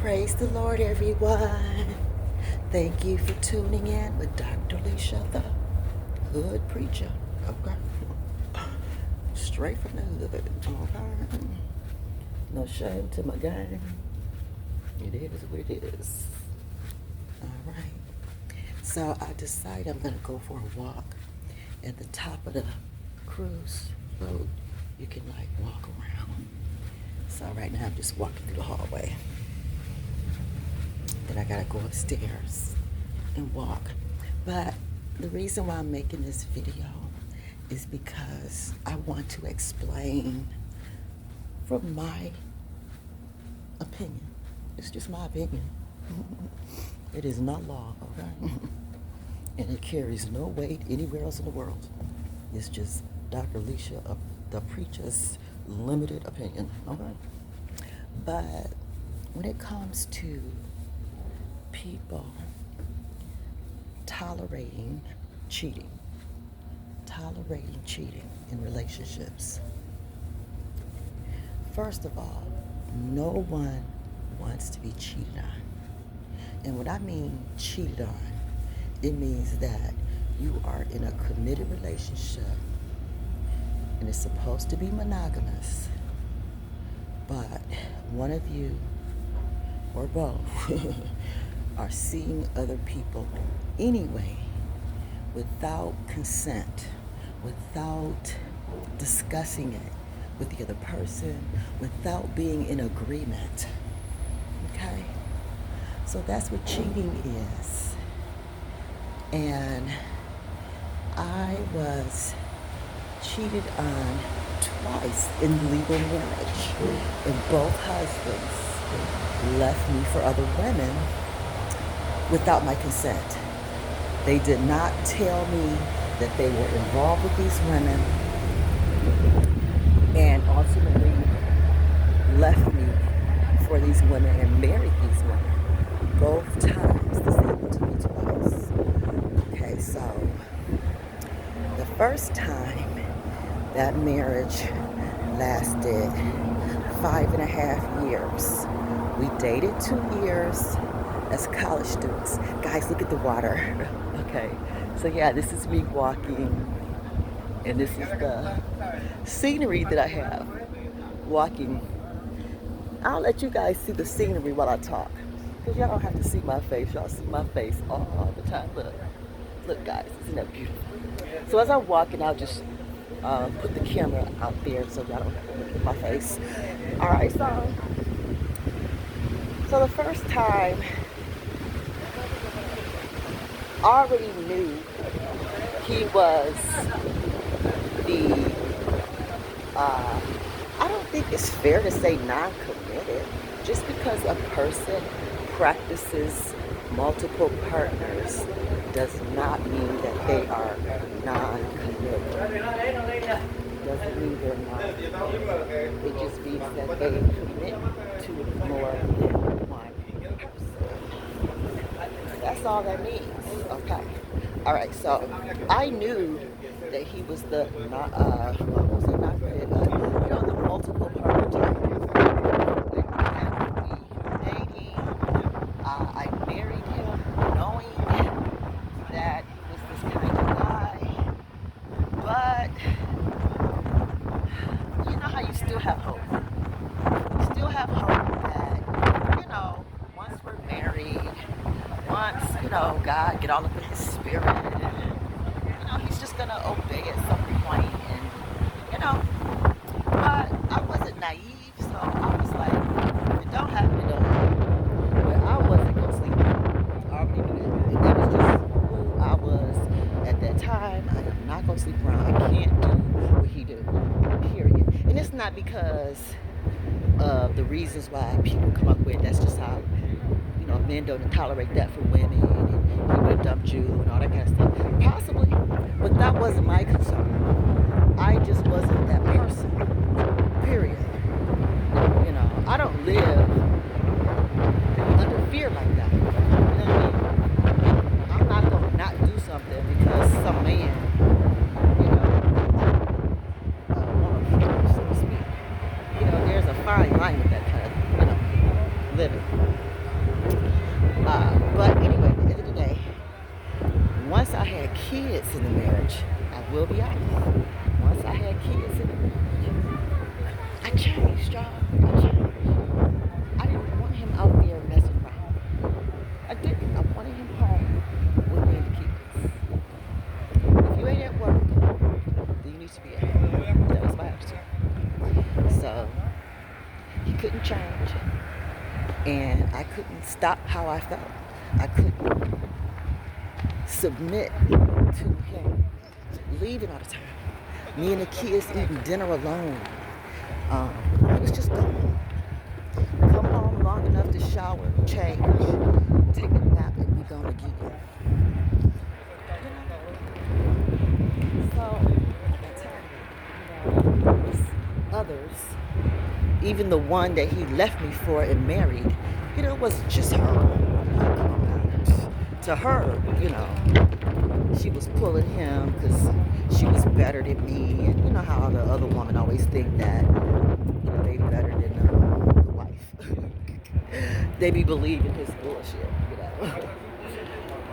Praise the Lord, everyone. Thank you for tuning in with Dr. Lesia, the Hood Preacher. Okay. Straight from the hood. Okay. No shame to my game. It is what it is. All right. So I decided I'm going to go for a walk at the top of the cruise boat. You can like walk around. So right now I'm just walking through the hallway. Then I gotta go upstairs and walk. But the reason why I'm making this video is because I want to explain from my opinion. It's just my opinion. It is not law, okay? And it carries no weight anywhere else in the world. It's just Dr. Lesia, the preacher's limited opinion, okay? But when it comes to people tolerating cheating in relationships, first of all, no one wants to be cheated on. And what I mean cheated on, it means that you are in a committed relationship and it's supposed to be monogamous, but one of you or both are seeing other people anyway without consent, without discussing it with the other person, without being in agreement. Okay? So that's what cheating is. And I was cheated on twice in legal marriage, and both husbands left me for other women without my consent. They did not tell me that they were involved with these women, and ultimately left me for these women and married these women both times. This happened to me twice. Okay, so the first time, that marriage lasted 5.5 years. We dated 2 years as college students. Guys, look at the water. Okay, so yeah, this is me walking, and this is the scenery that I have walking. I'll let you guys see the scenery while I talk, because y'all don't have to see my face. Y'all see my face all the time. Look guys, isn't that beautiful? So as I'm walking, I'll just put the camera out there so y'all don't have to look at my face. All right, so the first time, I already knew he was the, I don't think it's fair to say non-committed. Just because a person practices multiple partners does not mean that they are non-committed. Doesn't mean they're not. It just means that they commit to more than one person. That's all that means. Okay. All right. So I knew that he was the not committed, but the multiple partner type. I married him knowing that he was this kind of guy, but you know how you still have hope. You still have hope that, once we're married, once, God get all up in his spirit, and, he's just gonna obey at some point, and, but I wasn't naive, so I was like, if it don't happen, it don't happen. But I wasn't gonna sleep. I already knew that. And that was just who I was at that time. I am not gonna sleep around. I can't do what he do. Period. And it's not because of the reasons why people come up with. That's just how, men don't tolerate that for women. And he would have dumped you and all that kind of stuff. Possibly, but that wasn't my concern. I just wasn't that person. Period. I don't live under fear like that. You know what I mean? I'm not going to not do something because some man, want to fear, so to speak. There's a fine line with that kind of, living. couldn't change it. And I couldn't stop how I felt. I couldn't submit to him leaving all the time. Me and the kids eating dinner alone. It was just gone. Come home long enough to shower, change, take a nap, and be gone again. So I tell you, others, even the one that he left me for and married, it wasn't just her. To her, she was pulling him because she was better than me, and you know how the other woman always think that they better than the wife. They be believing his bullshit.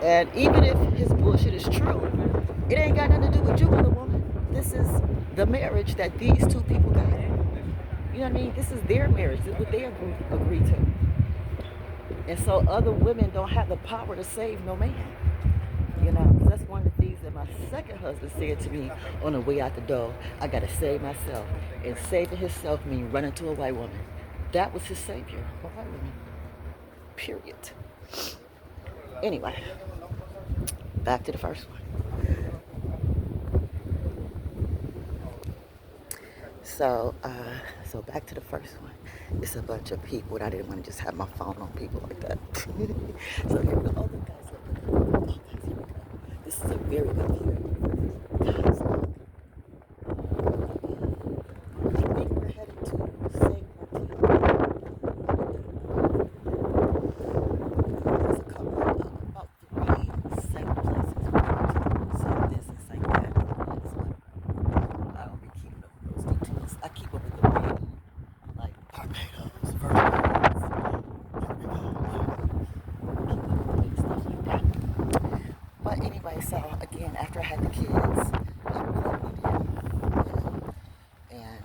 And even if his bullshit is true, it ain't got nothing to do with you, other woman. This is the marriage that these two people got. You know what I mean? This is their marriage. This is what they agree to. And so other women don't have the power to save no man. Because that's one of the things that my second husband said to me on the way out the door. I got to save myself. And saving himself means running to a white woman. That was his savior, a white woman. Period. Anyway, back to the first one. So back to the first one. It's a bunch of people, and I didn't want to just have my phone on people like that. So here we go. Oh, guys, look. Oh, guys, here we go. This is a very good view. Guys, look. I think we're headed to St. Martin. There's a couple of about 3 St. places we go to. St. this and St. that. I don't be keeping up with those details. I keep up with the main, like Barbados, Virgins, stuff like that. But anyway, so again, after I had the kids, I really needed him. And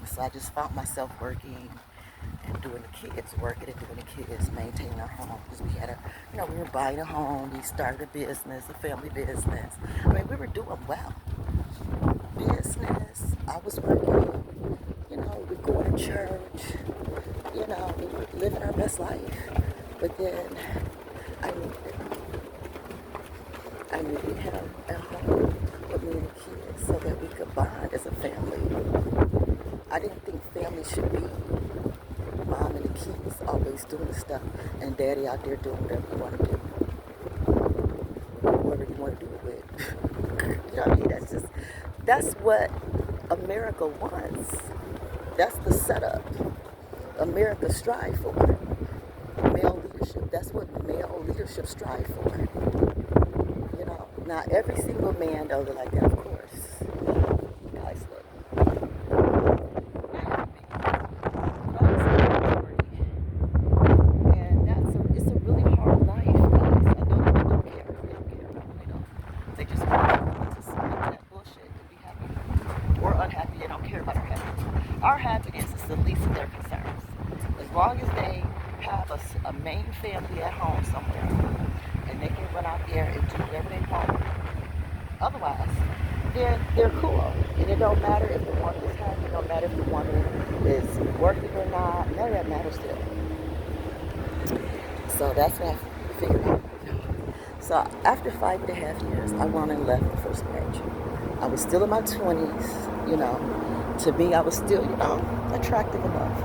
so I just found myself working and doing the kids, working and doing the kids, maintaining our home. Because we had we were buying a home, we started a business, a family business. I mean, we were doing well. Business, I was working, we're going to church, we were living our best life. But then I needed him at home with me and the kids so that we could bond as a family. I didn't think family should be mom and the kids always doing stuff and daddy out there doing whatever you want to do. Whatever you want to do it with. You know what I mean? That's what America wants. That's the setup. America strive for. Male leadership. That's what male leadership strive for. Not every single man does it like that, of course. Guys, look. And it's a really hard life, guys. I know people don't care. They don't care. They just want to submit to that bullshit and be happy. Or unhappy. They don't care about our happiness. Our happiness is the least of their concerns. As long as they have a main family at home somewhere, and they can run out there and do whatever they want. Otherwise, they're cool. And it don't matter if the woman is happy, it don't matter if the woman is working or not. None of that matters to them. So that's what I figured out. So after 5.5 years, I went and left the first marriage. I was still in my 20s, To me, I was still, attractive enough.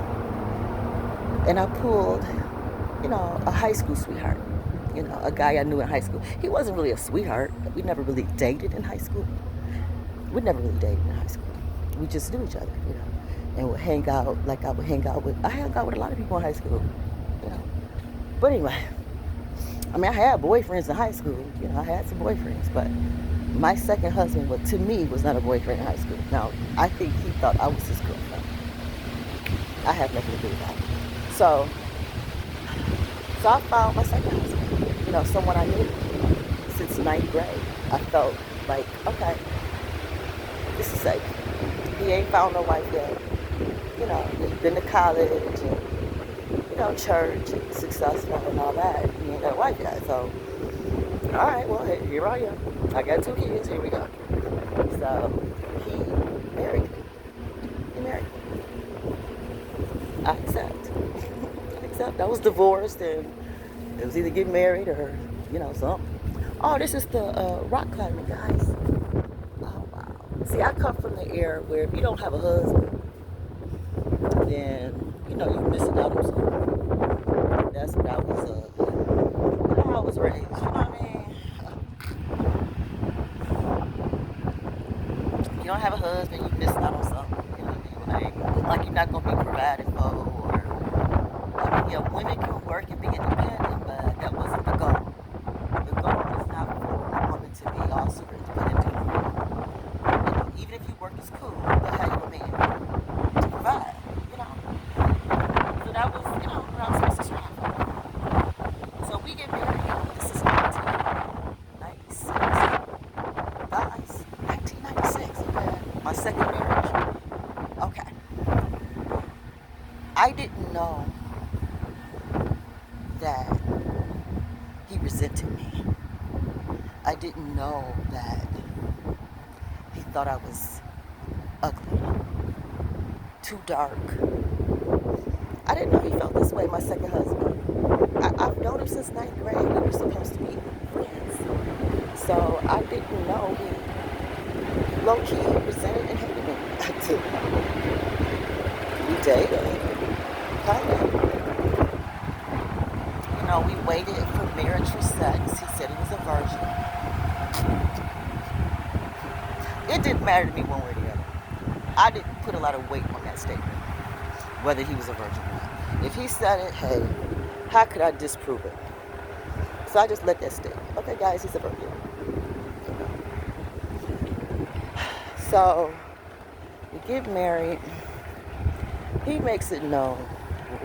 And I pulled, a high school sweetheart. A guy I knew in high school. He wasn't really a sweetheart. We never really dated in high school. We never really dated in high school. We just knew each other, and would hang out like I hung out with a lot of people in high school, But anyway, I had boyfriends in high school. I had some boyfriends, but my second husband, to me, was not a boyfriend in high school. Now, I think he thought I was his girlfriend. I have nothing to do with that. So I found my second husband. Someone I knew since 9th grade. I felt like, okay, this is safe. He ain't found no wife yet. He's been to college and, church and successful and all that. He ain't got a wife yet. So, all right, well, here I am. I got 2 kids. Here we go. So, he married me. I accept. I accept. I was divorced and it was either getting married or, something. Oh, this is the rock climbing, guys. Oh, wow. See, I come from the era where if you don't have a husband, then, you're missing out on something. That's what how I was raised. You know what I mean? If you don't have a husband, you're missing out on something. You know what I mean? Like you're not going to be provided for or, yeah, women can work and be independent, but that wasn't the goal. The goal is not for a woman to be all super independent. Even if you work, it's cool, but how you a man to provide, you know. So that was, what I was supposed to strive for. So we get married. This is 1996. Guys, 1996. Okay. My second marriage. Okay. I didn't know that he resented me. I didn't know that he thought I was ugly, too dark. I didn't know he felt this way, my second husband. I've known him since ninth grade. We were supposed to be friends. So I didn't know he low-key resented and hated me. I didn't know. We dated, kind of. We waited for marriage for sex. He said he was a virgin. It didn't matter to me one way or the other. I didn't put a lot of weight on that statement, whether he was a virgin or not. If he said it, hey, how could I disprove it? So I just let that stay. Okay, guys, he's a virgin. So we get married. He makes it known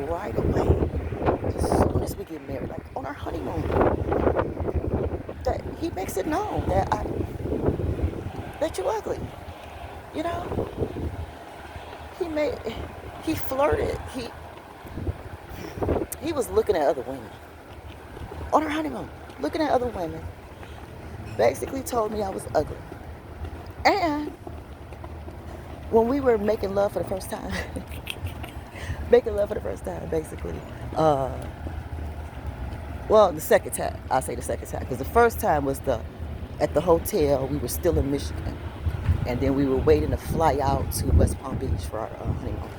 right away, as soon as we get married, like on our honeymoon, that he makes it known that you're ugly. He flirted. He was looking at other women on our honeymoon, looking at other women. Basically told me I was ugly. And when we were making love for the first time, basically. Well, the second time. I'll say the second time. Because the first time was at the hotel. We were still in Michigan. And then we were waiting to fly out to West Palm Beach for our honeymoon.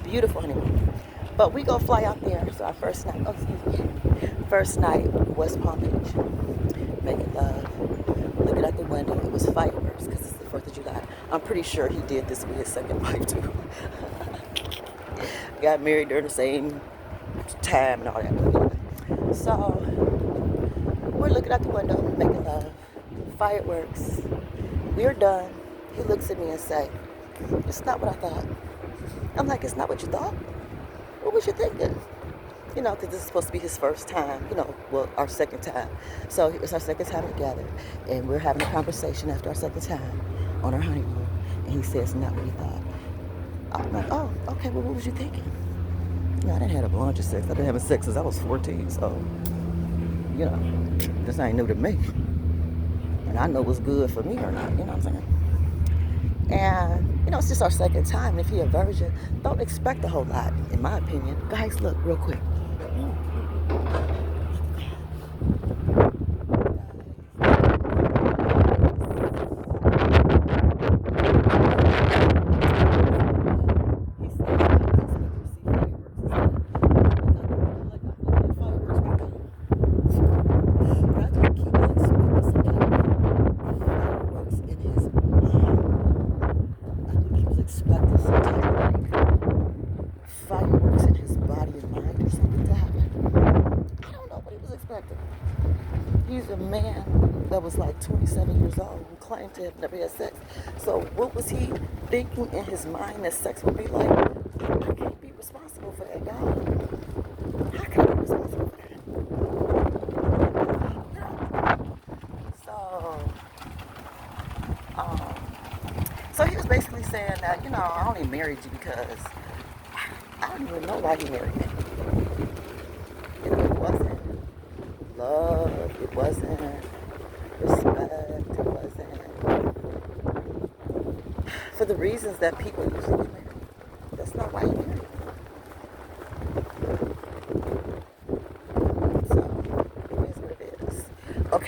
Beautiful honeymoon. But we go fly out there. So our first night, first night, West Palm Beach. Making love. Looking out the window. It was fireworks because it's the 4th of July. I'm pretty sure he did this with his second wife too. Got married during the same time and all that. So we're looking out the window, making love. Fireworks. We're done. He looks at me and say, "It's not what I thought." I'm like, "It's not what you thought? What was you thinking?" Because this is supposed to be his first time, our second time. So it was our second time together. And we're having a conversation after our second time on our honeymoon. And he says, "Not what he thought." I'm like, "Oh, okay, well, what was you thinking?" I didn't have a bunch of sex. I've been having sex since I was 14. So, this ain't new to me. And I know what's good for me or not. You know what I'm saying? And, it's just our second time. If you're a virgin, don't expect a whole lot, in my opinion. Guys, look, real quick. Fireworks in his body and mind or something to happen. I don't know what he was expecting. He's a man that was like 27 years old who claimed to have never had sex. So what was he thinking in his mind that sex would be like? I can't be responsible for that, y'all. How can I be responsible for that? So he was basically saying that, I only married you because I don't even know why he married me. It wasn't love, it wasn't respect, it wasn't for the reasons that people usually get married. That's not why he married me.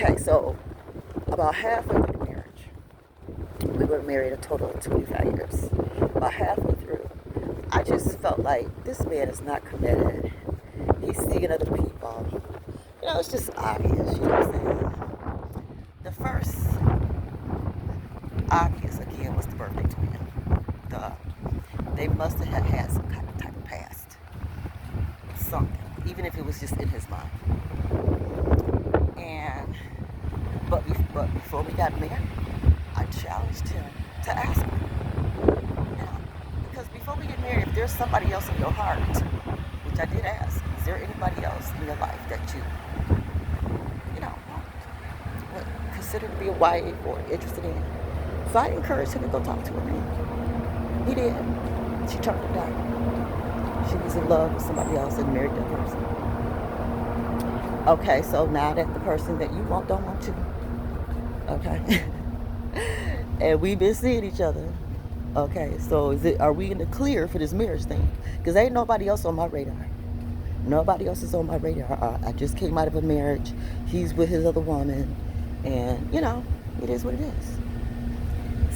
Okay, so about halfway through the marriage, we were married a total of 25 years. About halfway through, I just felt like this man is not committed. He's seeing other people. It's just obvious, you know what I'm saying? The first obvious, again, was the birthday twin. They must have had some kind of type of past. Something. Even if it was just in his mind. And but before we got married, I challenged him to ask me. Because before we get married, if there's somebody else in your heart, which I did ask, is there anybody else in your life that would consider to be a wife or interested in? So I encouraged him to go talk to her. He did. She turned him down. She was in love with somebody else and married that person. Okay, so now that the person that you don't want to, okay, and we've been seeing each other. Okay, so are we in the clear for this marriage thing? Because ain't nobody else on my radar. Nobody else is on my radar. I just came out of a marriage. He's with his other woman, and it is what it is.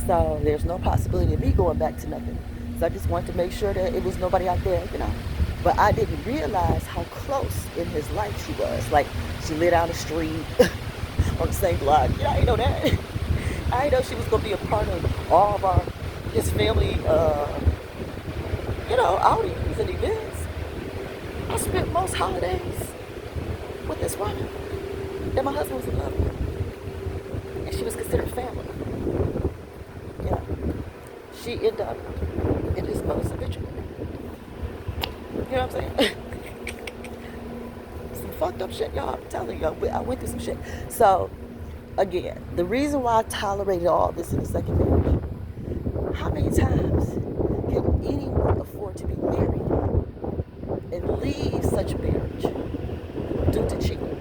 So there's no possibility of me going back to nothing. So I just wanted to make sure that it was nobody out there, But I didn't realize how close in his life she was. Like, she lived down the street on the same block. I didn't know that. I didn't know she was going to be a part of all of his family, outings and events. I spent most holidays with this woman that my husband was in love with. And she was considered family. Yeah. She ended up in his mother's obituary. You know what I'm saying? Some fucked up shit, y'all. I'm telling you, I went through some shit. So, again, the reason why I tolerated all this in the second marriage, how many times can anyone afford to be married and leave such a marriage due to cheating?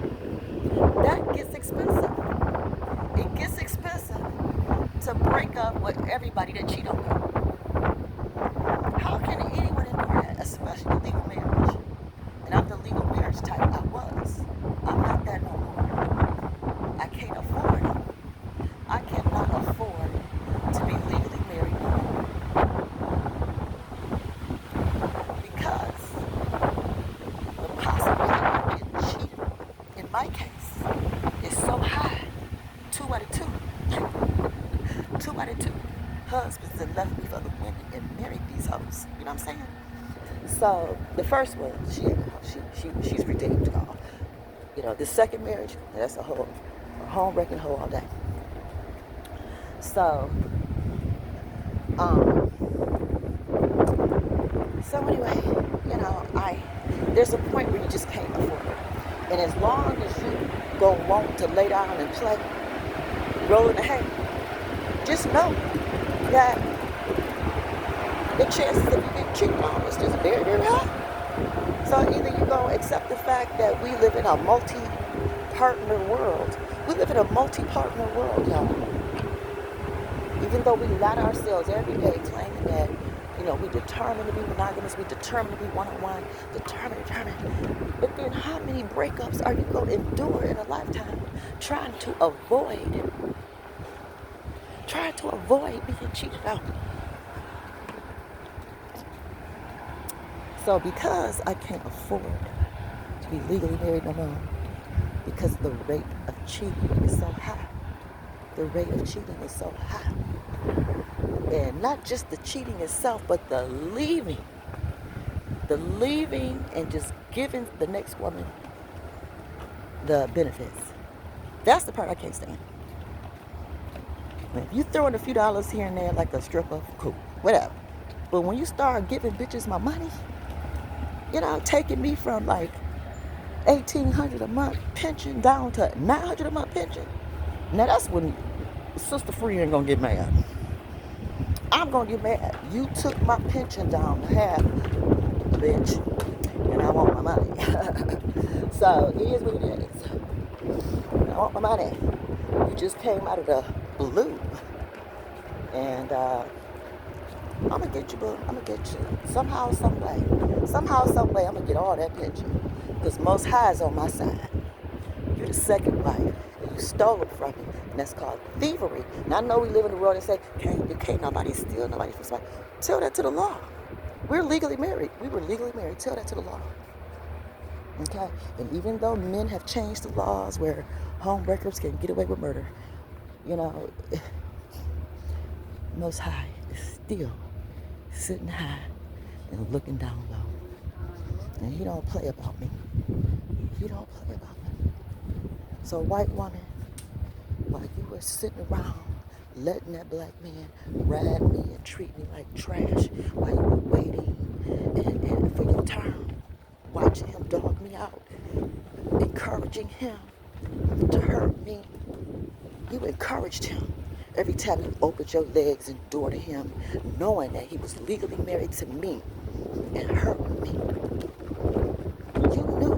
That gets expensive. It gets expensive to break up with everybody that cheat on you. How can anyone endure that, especially legal marriage? And I'm the legal marriage type. I was. I'm not that no more. I can't afford it. I cannot afford to be legally married no more. Because the possibility of getting cheated, in my case, is so high. 2 out of 2. 2 out of 2 husbands that left me for other women and married these hoes. You know what I'm saying? So the first one, she's redeemed, y'all. The second marriage, that's a home wrecking hoe all day. So, anyway, there's a point where you just can't afford it. And as long as you go want to lay down and play, roll in the hay, just know that the chances of you getting cheated on is just very, very high. So either you go accept the fact that we live in a multi-partner world. We live in a multi-partner world, y'all. Even though we lie to ourselves every day claiming that, we determined to be monogamous, we determined to be one-on-one, determined. But then how many breakups are you going to endure in a lifetime trying to avoid being cheated out? So because I can't afford to be legally married no more, because the rate of cheating is so high, the rate of cheating is so high. And not just the cheating itself, but the leaving and just giving the next woman the benefits. That's the part I can't stand. If you throw in a few dollars here and there like a stripper, cool, whatever. But when you start giving bitches my money, taking me from like $1,800 a month pension down to $900 a month pension, now that's when Sister Free ain't gonna get mad. I'm gonna get mad. You took my pension down to half, bitch, and I want my money. So it is what it is. I want my money. You just came out of the blue, and I'm gonna get you, boo. I'm gonna get you somehow, some way. Somehow, some way, I'm gonna get all that pension, because Most High is on my side. You're the second wife. you stole them from me. And that's called thievery. And I know we live in a world that say, can't nobody steal, nobody from somebody. Tell that to the law. We're legally married. We were legally married. Tell that to the law. Okay? And even though men have changed the laws where home wreckers can get away with murder, you know, Most High is still sitting high and looking down low. And he don't play about me. He don't play about me. So white woman, while you were sitting around letting that black man ride me and treat me like trash while you were waiting and for your turn, watching him dog me out, encouraging him to hurt me. You encouraged him every time you opened your legs and door to him, knowing that he was legally married to me and hurting me. You knew.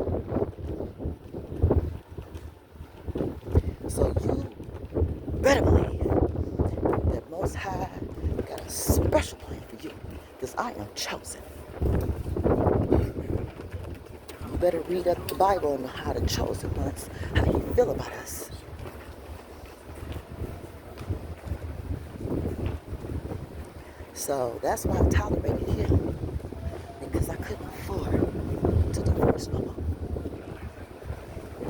So you better believe that Most High got a special plan for you, because I am chosen. You better read up the Bible on how the chosen ones, how you feel about us. So that's why I tolerated him, because I couldn't afford to divorce no more.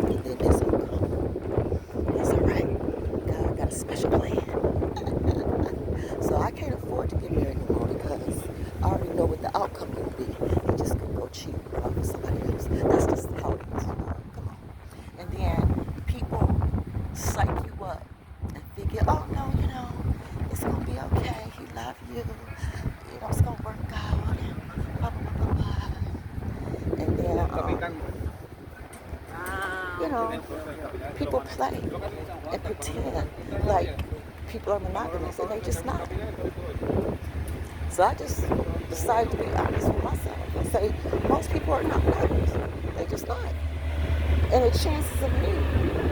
And then this will come. It's all right. God got a special plan. So I can't afford to get married no more, because I already know what the outcome will be. You just gonna go cheat with somebody else. That's just how it is. Come on. And then people psych you up and figure, oh no, it's gonna be okay. He loves you. It's gonna work out. And blah blah blah blah blah. And then people play and pretend like people are monogamous, and they just not. So I just decided to be honest with myself and say most people are not monogamous. They just not. And the chances of me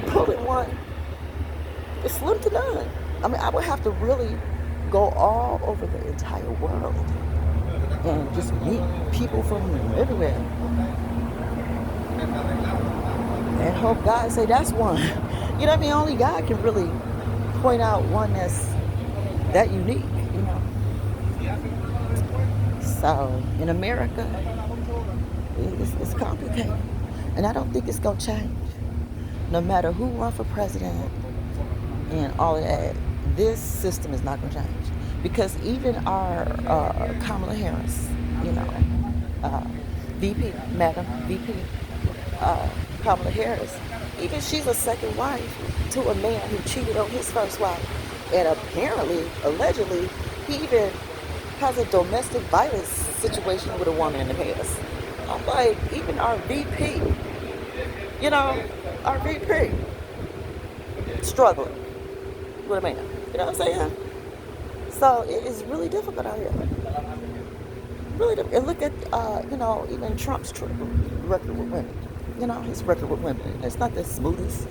pulling one is slim to none. I mean, I would have to really go all over the entire world and just meet people from everywhere and hope God say that's one. You know what I mean? Only God can really point out one that's that unique, So in America, it's complicated, and I don't think it's gonna change. No matter who runs for president and all of that, this system is not gonna change, because even our Kamala Harris, VP, Madam VP, Kamala Harris, even she's a second wife to a man who cheated on his first wife, and apparently, allegedly, he even has a domestic violence situation with a woman in the past. I'm like, even our VP, our VP struggling with a man. You know what I'm saying? So it is really difficult out here. Really difficult. And look at, even Trump's record with women. His record with women. It's not the smoothest.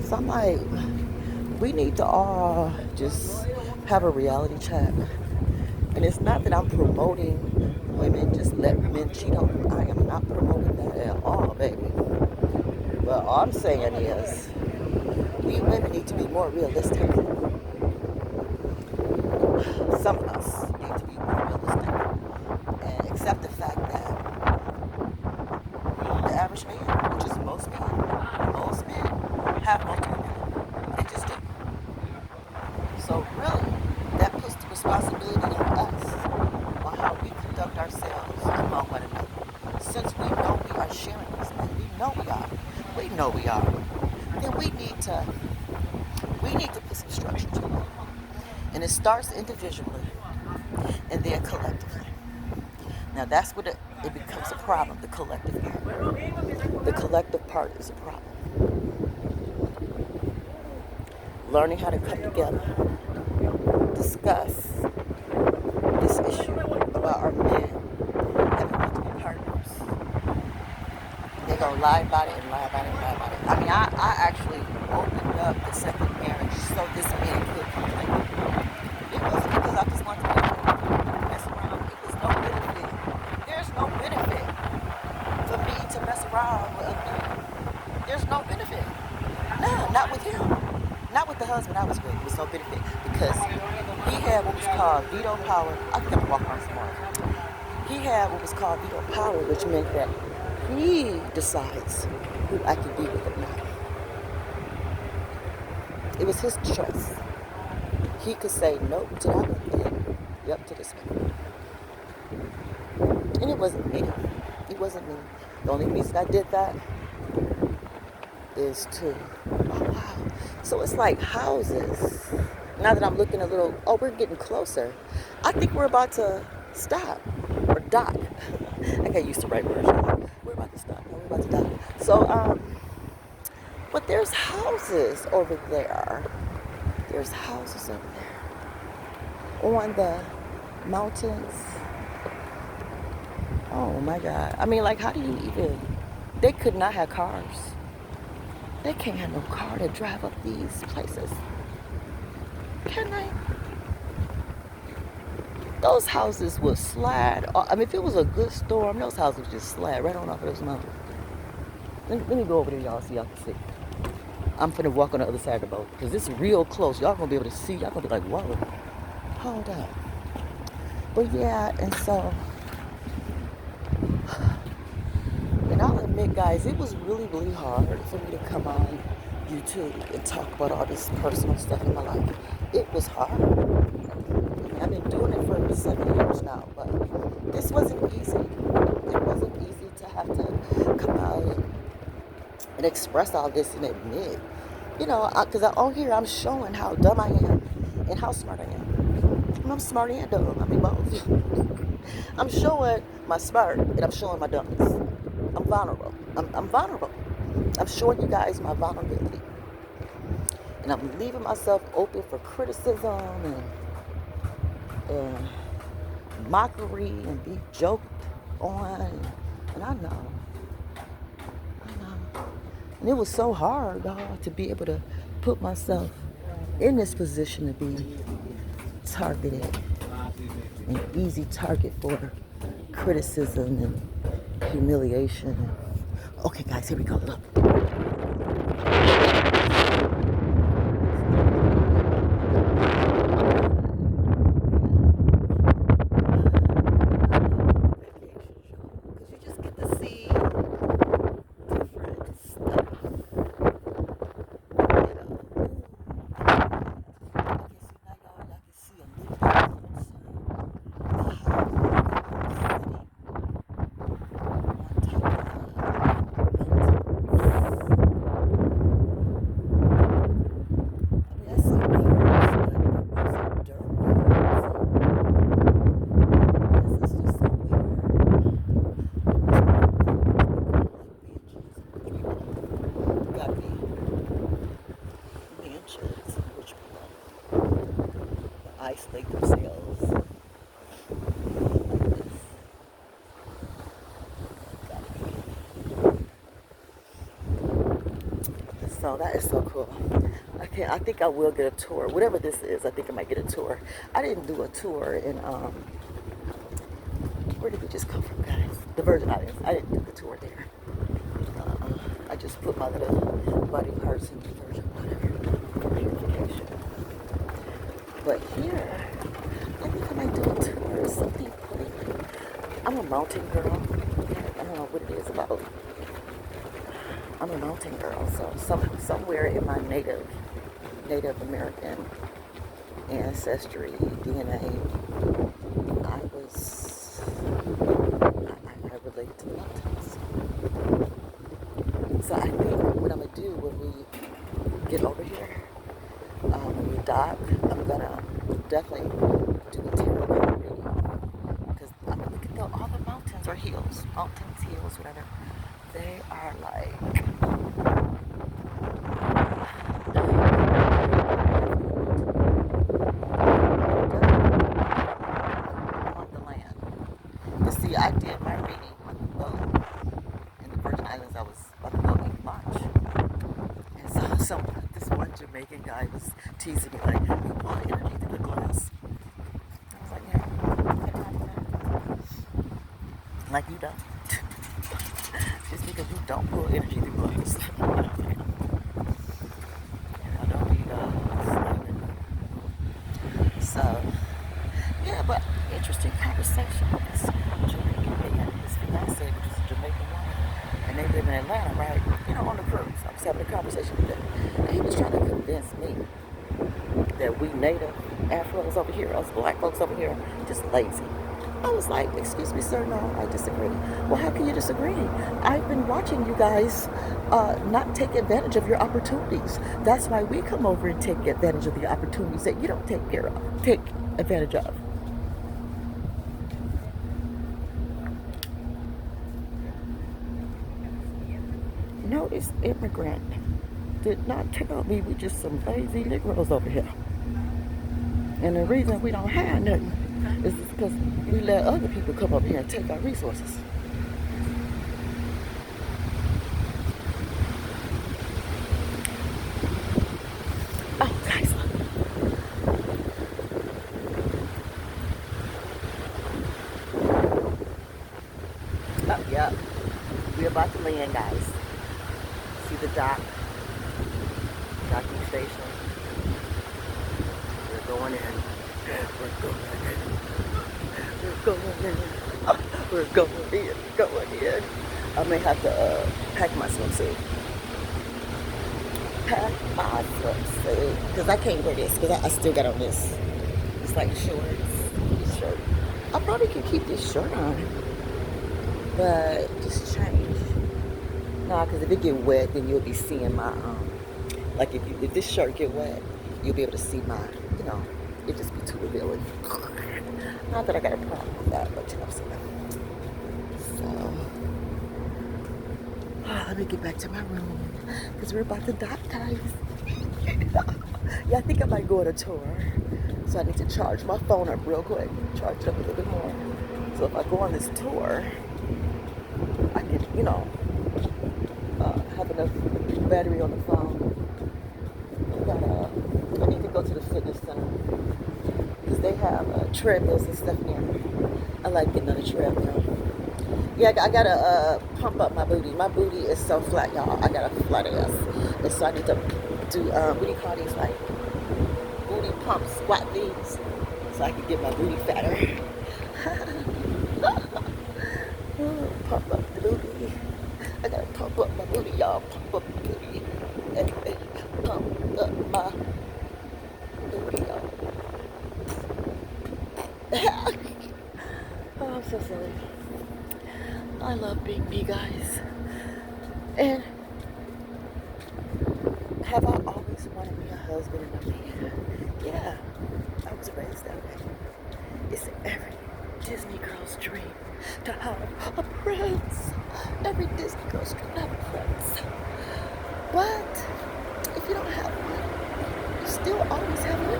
So I'm like, we need to all just have a reality check. And it's not that I'm promoting women just let men cheat on them. I am not promoting that at all, baby. But all I'm saying is, we women need to be more realistic. Some of us need to be more realistic and accept the fact that the average man, which is most men have multiple women. They just do. So really, that puts the responsibility on us on how we conduct ourselves among one another. Since we know we are sharing this, and we know we are, then we need to put some structure to it. And it starts individually and then collectively. Now that's what it becomes a problem, the collective part. The collective part is a problem. Learning how to come together, discuss this issue about our men having multiple partners. They're going to lie about it and lie about it and lie about it. I mean, I actually opened up the second marriage so this man could complain. It wasn't because I just wanted to mess around. It was no benefit. There's no benefit for me to mess around with a man. There's no benefit. None. husband I was with was so benefit because he had what was called veto power. I think I'm gonna walk around some more. He had what was called veto power, which meant that he decides who I could be with or not. It was his choice. He could say nope to that one and yep to this one. And it wasn't me. It wasn't me. The only reason I did that is to, oh wow. So it's like houses. Now that I'm looking a little, oh, we're getting closer. I think we're about to stop or dock. I got used to right words. We're about to stop. No, we're about to dock. So, but there's houses over there. There's houses over there on the mountains. Oh my God. I mean, like, how do you even, they could not have cars. They can't have no car to drive up these places. Can they? Those houses would slide. I mean, if it was a good storm, those houses would just slide right on off of those mountains. Let me go over there, y'all, so y'all can see. I'm finna walk on the other side of the boat because it's real close. Y'all gonna be able to see. Y'all gonna be like, whoa, hold up. But yeah, and so, and I'll admit, guys, it was really, really hard for me to come on YouTube and talk about all this personal stuff in my life. It was hard. I've been doing it for 7 years now, but this wasn't easy. It wasn't easy to have to come out and express all this and admit, you know, because on here I'm showing how dumb I am and how smart I am. And I'm smart and dumb. I mean, both. I'm showing my smart and I'm showing my dumbness. I'm vulnerable. I'm vulnerable. I'm showing you guys my vulnerability. And I'm leaving myself open for criticism and mockery and be joked on. And I know. And it was so hard, dog, to be able to put myself in this position to be targeted, an easy target for criticism and humiliation. Okay, guys, here we go. Look. Isolate themselves. So that is so cool. I think I will get a tour. Whatever this is, I think I might get a tour. I didn't do a tour in where did we just come from, guys? The Virgin Islands. I didn't do the tour there. I just put my little body parts in the Virgin, whatever, for purification. But here, I think I might do a tour or something. I'm a mountain girl. I don't know what it is about. I'm a mountain girl, so somewhere in my Native American ancestry, DNA, I relate to the mountains. So I think what I'm gonna do when we get over here, when we dock, I'm gonna definitely do a tarot card reading because I mean, look at all the mountains or hills, whatever. They are like. See, I did my reading on the boat in the Virgin Islands. I was on the boat in March. And so this one Jamaican guy was teasing me like, you pull energy through the glass. I was like, yeah. Like you don't. Just because you don't pull energy through glass. I don't need interesting conversation with this Jamaican man, his fiance, which is a Jamaican woman, and they live in Atlanta, right? You know, on the cruise. I was having a conversation with him, and he was trying to convince me that we native Afros over here, us black folks over here, just lazy. I was like, excuse me, sir, no, I disagree. Well, how can you disagree? I've been watching you guys not take advantage of your opportunities. That's why we come over and take advantage of the opportunities that you don't take advantage of. No, this immigrant did not tell me we just some lazy Negroes over here. And the reason we don't have nothing is because we let other people come up here and take our resources. Oh, guys, look. Oh, yeah. We're about to land, guys. See the docking station. We're going in. We're going in. We're going in. We're going in. I may have to pack my swimsuit. Pack my swimsuit. Because I can't wear this. Because I still got on this. It's like shorts. This shirt. I probably could keep this shirt on. But just change. Nah, because if it get wet, then you'll be seeing my, like if this shirt get wet, you'll be able to see my, it just be too revealing. Not that I got a problem with that, but you know what I'm saying. So, let me get back to my room, because we're about to dock, guys. Yeah, I think I might go on a tour. So I need to charge my phone up real quick, charge it up a little bit more. So if I go on this tour, I can, have enough battery on the phone. I need to go to the fitness center because they have treadmills and stuff there. I like getting on a treadmill. Yeah, I gotta pump up my booty. My booty is so flat, y'all. I got a flat ass, and so I need to do what do you call these, like booty pump squat things, so I can get my booty fatter. Pump up the booty. I gotta pump up my booty, y'all. Pump up my booty. Anyway, pump up my booty, y'all. Oh, I'm so silly. I love being me, guys. And have I always wanted me a husband and a man? Yeah, I was raised that way. It's every Disney girl's dream to have a prince. Every Disney girl's dream to have a prince. But if you don't have one, you still always have me.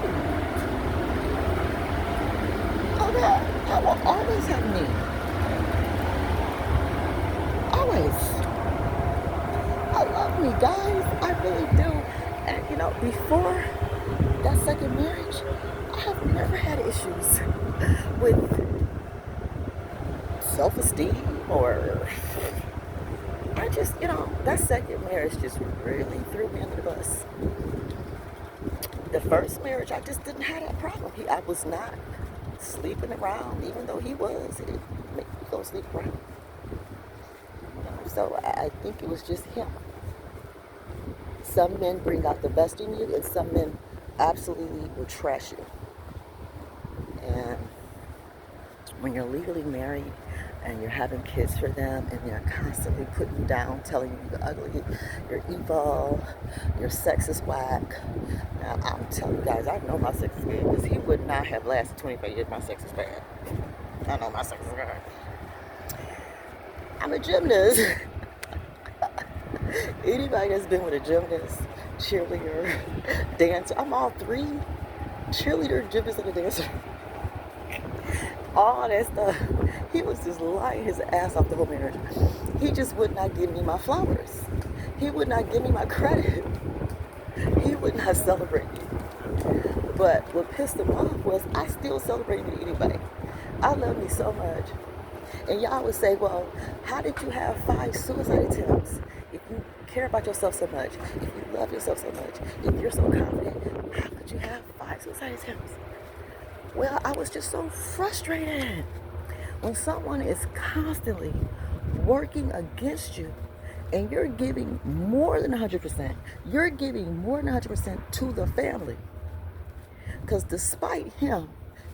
Oh yeah, I will always have me. Always. I love me, guys. I really do. And before that second marriage, I have never had issues with self-esteem or I just, that second marriage just really threw me under the bus. The first marriage, I just didn't have that problem. I was not sleeping around, even though he was. It didn't make me go sleep around. So I think it was just him. Some men bring out the best in you, and some men absolutely will trash you. And when you're legally married and you're having kids for them and they're constantly putting you down, telling you you're ugly, you're evil, your sex is whack. Now, I'm telling you guys, I know my sex is good because he would not have lasted 25 years. My sex is bad. I know my sex is bad. I'm a gymnast. Anybody that's been with a gymnast, cheerleader, dancer, I'm all three. Cheerleader, gymnast, and a dancer. All that stuff. He was just lying his ass off the whole marriage. He just would not give me my flowers. He would not give me my credit. He would not celebrate me. But what pissed him off was I still celebrated me anyway. I love me so much. And y'all would say, well, how did you have 5 suicide attempts? If you care about yourself so much, if you love yourself so much, if you're so confident, how could you have 5 suicide attempts? Well, I was just so frustrated. When someone is constantly working against you and you're giving more than 100%, you're giving more than 100% to the family. Because despite him,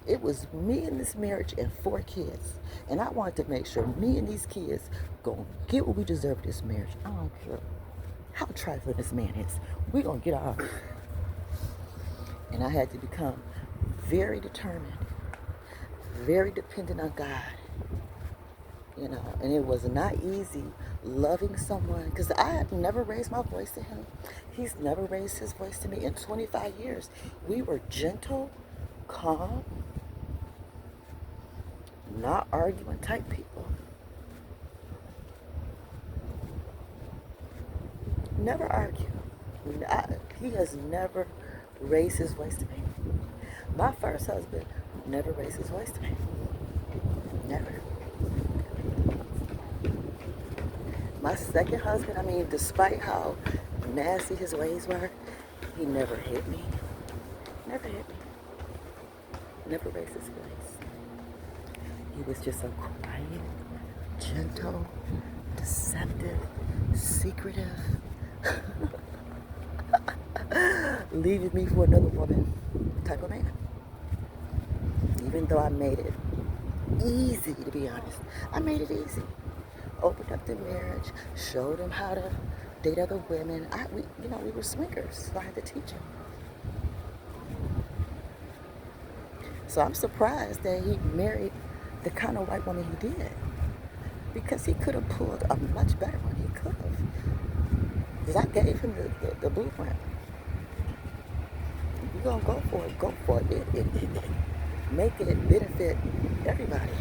it was me in this marriage and 4 kids. And I wanted to make sure me and these kids gonna get what we deserve in this marriage. I don't care how trifling this man is. We're gonna get ours. And I had to become very determined, very dependent on God. And it was not easy loving someone because I had never raised my voice to him. He's never raised his voice to me. In 25 years, we were gentle, calm, not arguing type people. Never argue. He has never raised his voice to me. My first husband never raised his voice to me. Never. My second husband, despite how nasty his ways were, he never hit me. Never hit me. Never raised his voice. He was just so quiet, gentle, deceptive, secretive, leaving me for another woman type of man. Even though I made it easy, to be honest. I made it easy. Opened up the marriage, showed him how to date other women. We were swingers, so I had to teach him. So I'm surprised that he married the kind of white woman he did, because he could have pulled a much better one. He could have, because I gave him the blueprint. If you're gonna go for it, go for it. Make it benefit everybody.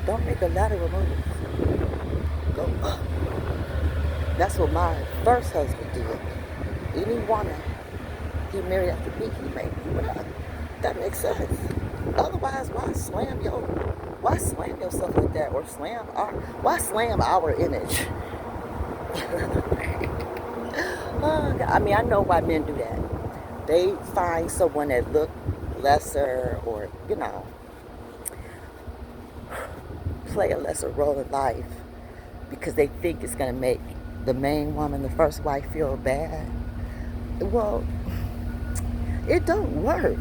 Don't make a lateral move. Go up. That's what my first husband did. Any woman he married after me, he went up. That makes sense. Otherwise, why slam yourself like that, or why slam our image? I know why men do that. They find someone that look lesser, or play a lesser role in life because they think it's going to make the main woman, the first wife, feel bad. Well, it don't work.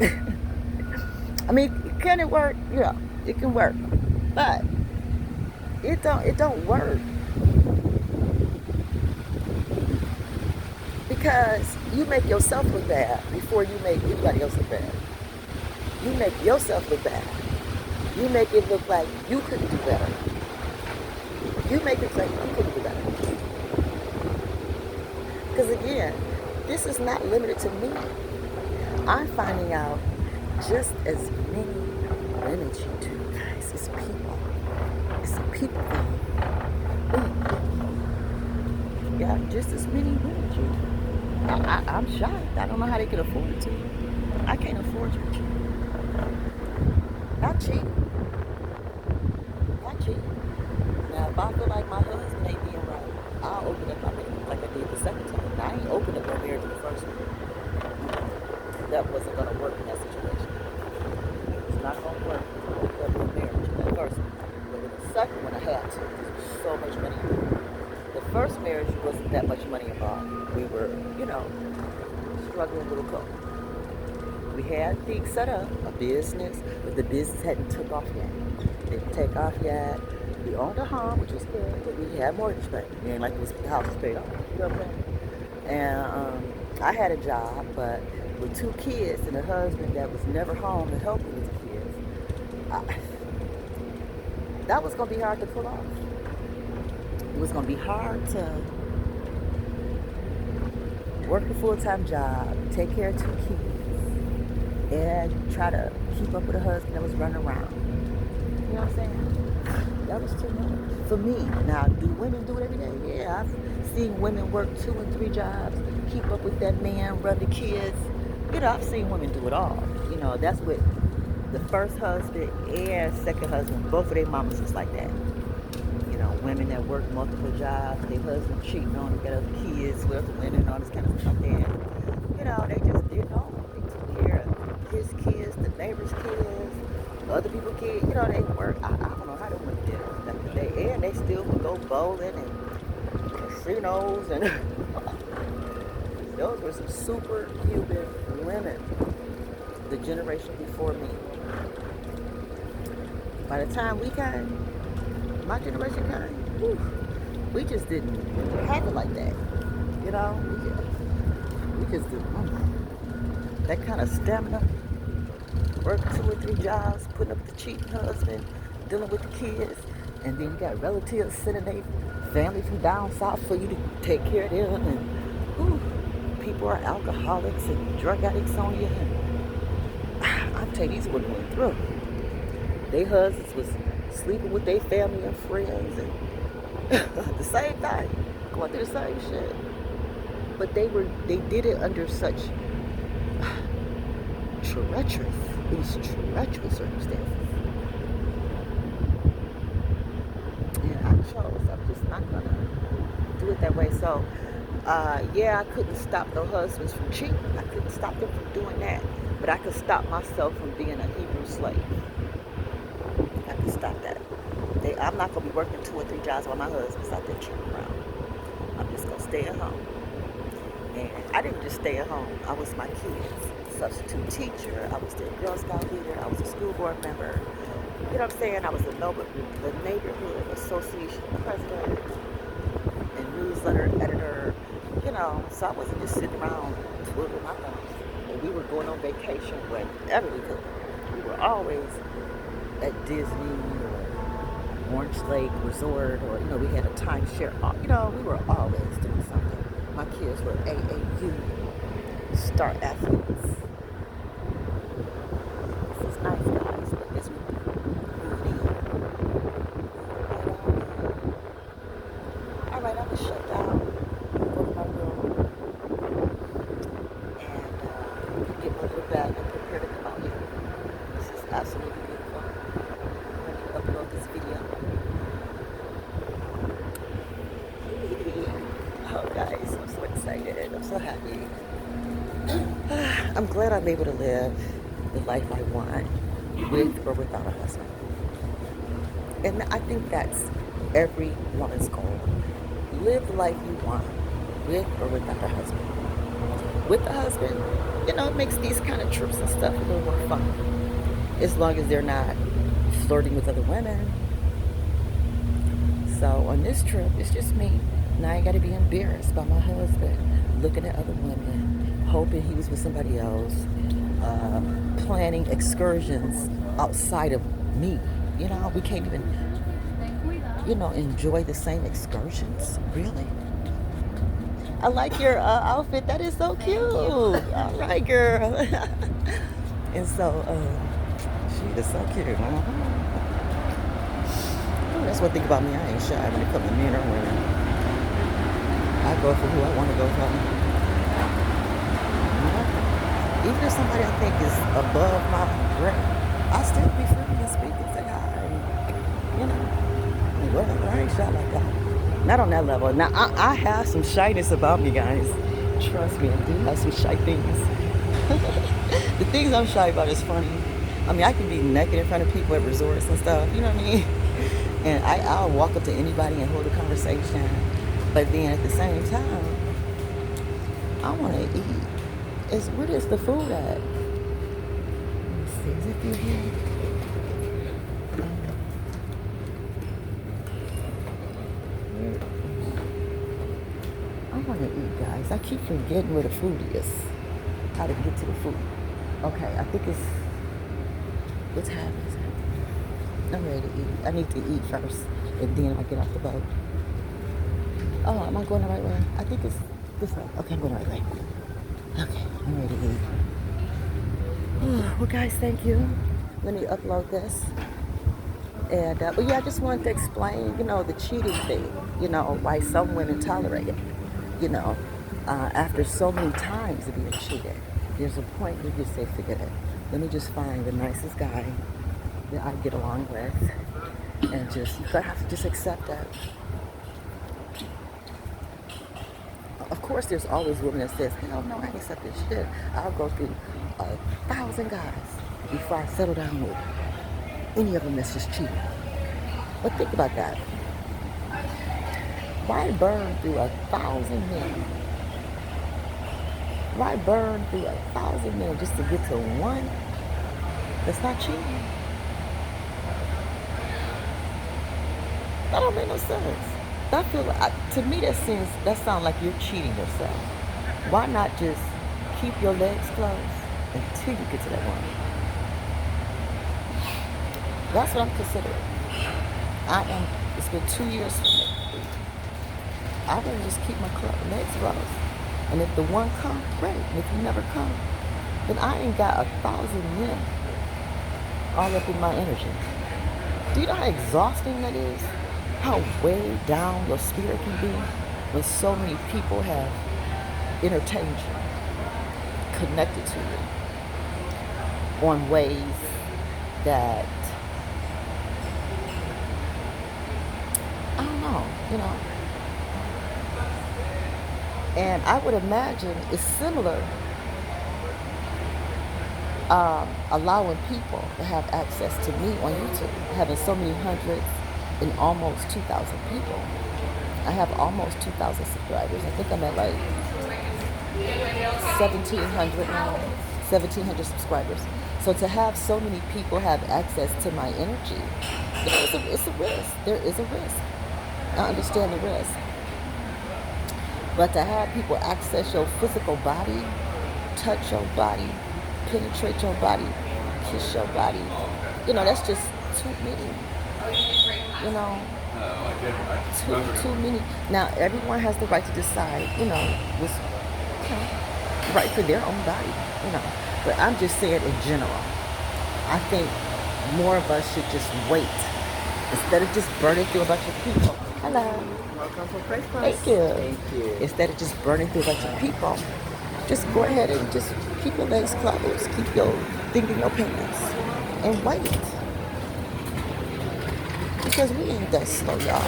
Can it work? Yeah, it can work, but it don't work, because you make yourself look bad before you make anybody else look bad. You make yourself look bad. You make it look like you couldn't do better. You make it like you couldn't do better. Because again, this is not limited to me. I'm finding out just as many women cheat too, guys. It's people. It's a people thing. Yeah, just as many women cheat. I'm shocked. I don't know how they can afford to. I can't afford to cheat. Not cheat. Not cheat. Now, if I feel like my husband ain't being right, I'll open up my marriage like I did the second time. Now, I ain't opened up my marriage in the first one. That wasn't going to work in that situation. It's not going to work to open up my marriage in that first one. But in the second one, I had to. There was so much money involved. The first marriage wasn't that much money involved. We were, struggling a little couple. We had things set up, a business, but the business hadn't took off yet. It didn't take off yet. We owned a home, which was good, but we had mortgage payment. It ain't like the house was paid off. You know what I'm saying? And I had a job, but with 2 kids and a husband that was never home to help me with the kids, that was going to be hard to pull off. It was going to be hard to work a full-time job, take care of 2 kids, and try to keep up with a husband that was running around. You know what I'm saying? That was too much for me. Now, do women do it every day? Yeah, I've seen women work 2 and 3 jobs, keep up with that man, run the kids. I've seen women do it all. That's what the first husband and second husband, both of their mamas was like that. Women that work multiple jobs, their husband cheating on them, got other kids with other women and all this kind of stuff. And, they just did all. They took care of his kids, the neighbors' kids, other people's kids. You know, they work. I don't know how they went there back in the day. And they still would go bowling and casinos. And those were some superhuman women. The generation before me. By the time we came, my generation came, whew, we just didn't have it like that. You know, we just didn't. That kind of stamina, working 2 or 3 jobs, putting up the cheating husband, dealing with the kids, and then you got relatives sending their family from down south for you to take care of them, and whew, people are alcoholics and drug addicts on you. And I'm telling you, these women went through. Their husbands was sleeping with their family and friends, and the same thing, going through the same shit. But they did it under such treacherous circumstances. And I chose, I'm just not gonna do it that way. So, yeah, I couldn't stop no husbands from cheating. I couldn't stop them from doing that. But I could stop myself from being a Hebrew slave. I could stop that. I'm not gonna be working 2 or 3 jobs while my husband's out there cheating around. I'm just gonna stay at home. And I didn't just stay at home. I was my kids' substitute teacher. I was their Girl Scout leader. I was a school board member. You know what I'm saying? I was the neighborhood association president and newsletter editor. You know, so I wasn't just sitting around twiddling my thumbs. And we were going on vacation whenever we could. We were always at Disney or Orange Lake Resort, or, you know, we had a timeshare. You know, we were always doing something. My kids were AAU star athletes. This is nice, guys. Look, it's movie. All right, I'm gonna shut down, go to my room, and get my little bag and prepare to come out here. This is absolutely beautiful. I'm gonna upload this video. Oh, guys, I'm so excited. I'm so happy. I'm glad I'm able to live the life I want, with or without a husband. And I think that's every woman's goal. Live the life you want, with or without a husband. With a husband, you know, it makes these kind of trips and stuff a little more fun. As long as they're not flirting with other women. So on this trip, it's just me. Now I ain't got to be embarrassed by my husband looking at other women, hoping he was with somebody else, planning excursions outside of me. You know, we can't even, you know, enjoy the same excursions. Really? I like your outfit. That is so cute. All right, girl. And so, she is so cute. Oh, that's one thing about me. I ain't shy when it comes to men or women. I go for who I want to go for. Even if somebody I think is above my grade, I still be free and speak and say hi. You know, whatever. I ain't shy like that. Not on that level. Now, I have some shyness about me, guys. Trust me, I do have some shy things. The things I'm shy about is funny. I mean, I can be naked in front of people at resorts and stuff. You know what I mean? And I'll walk up to anybody and hold a conversation. But then at the same time, I want to eat. Where is the food at? Let me see. Is it through here? I want to eat, guys. I keep forgetting where the food is. How to get to the food. Okay, I think it's... What time is it? I'm ready to eat. I need to eat first, and then I get off the boat. Oh, am I going the right way? I think it's this way. Okay, I'm going the right way. Okay, I'm ready to eat. Well, guys, thank you. Let me upload this. And, but yeah, I just wanted to explain, you know, the cheating thing. You know, why some women tolerate it. You know, after so many times of being cheated, there's a point where you say, forget it. Let me just find the nicest guy that I get along with. And just, you have to just accept that. Of course, there's always women that says, hell no, I ain't accept this shit. I'll go through about 1,000 guys before I settle down with any of them that's just cheating. But think about that. Why burn through 1,000 men? Why burn through 1,000 men just to get to one that's not cheating? That don't make no sense. To me, that sounds like you're cheating yourself. Why not just keep your legs closed until you get to that one? That's what I'm considering. It's been 2 years for me. I rather just keep my legs closed. And if the one come, great. And if you never come, then I ain't got 1,000 men all up in my energy. Do you know how exhausting that is? How way down your spirit can be when so many people have entertained you, connected to you on ways that, I don't know. And I would imagine it's similar, allowing people to have access to me on YouTube, having so many hundreds and almost 2,000 people. I have almost 2,000 subscribers. I think I'm at like 1,700 now, 1,700 subscribers. So to have so many people have access to my energy, it's a risk. There is a risk. I understand the risk. But to have people access your physical body, touch your body, penetrate your body, kiss your body, that's just too many. Too many. Now, everyone has the right to decide, what's right for their own body, But I'm just saying in general, I think more of us should just wait instead of just burning through a bunch of people. Hello. Welcome for Preacha. Thank you. Thank you. Instead of just burning through a bunch of people, just go ahead and just keep your legs closed, keep your thing in your pants, and wait. Because we ain't that slow, y'all,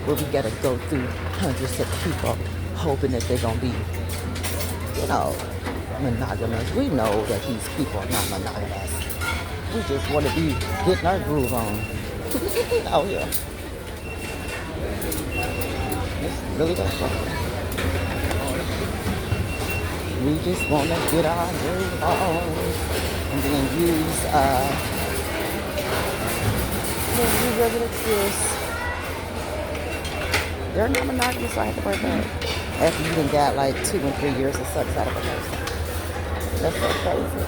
where we gotta go through hundreds of people hoping that they're gonna be, monogamous. We know that these people are not monogamous. We just want to be getting our groove on out here. It's really that fun. We just want to get our groove on and then use regular kiss. They're not monogamous, so I have to work out. After you done got like 2 and 3 years of sex out of a person. That's so crazy.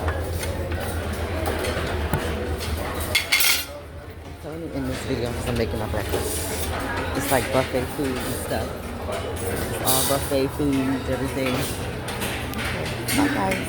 So let me end this video because I'm making my breakfast. It's like buffet food and stuff. It's all buffet food, everything. Bye guys.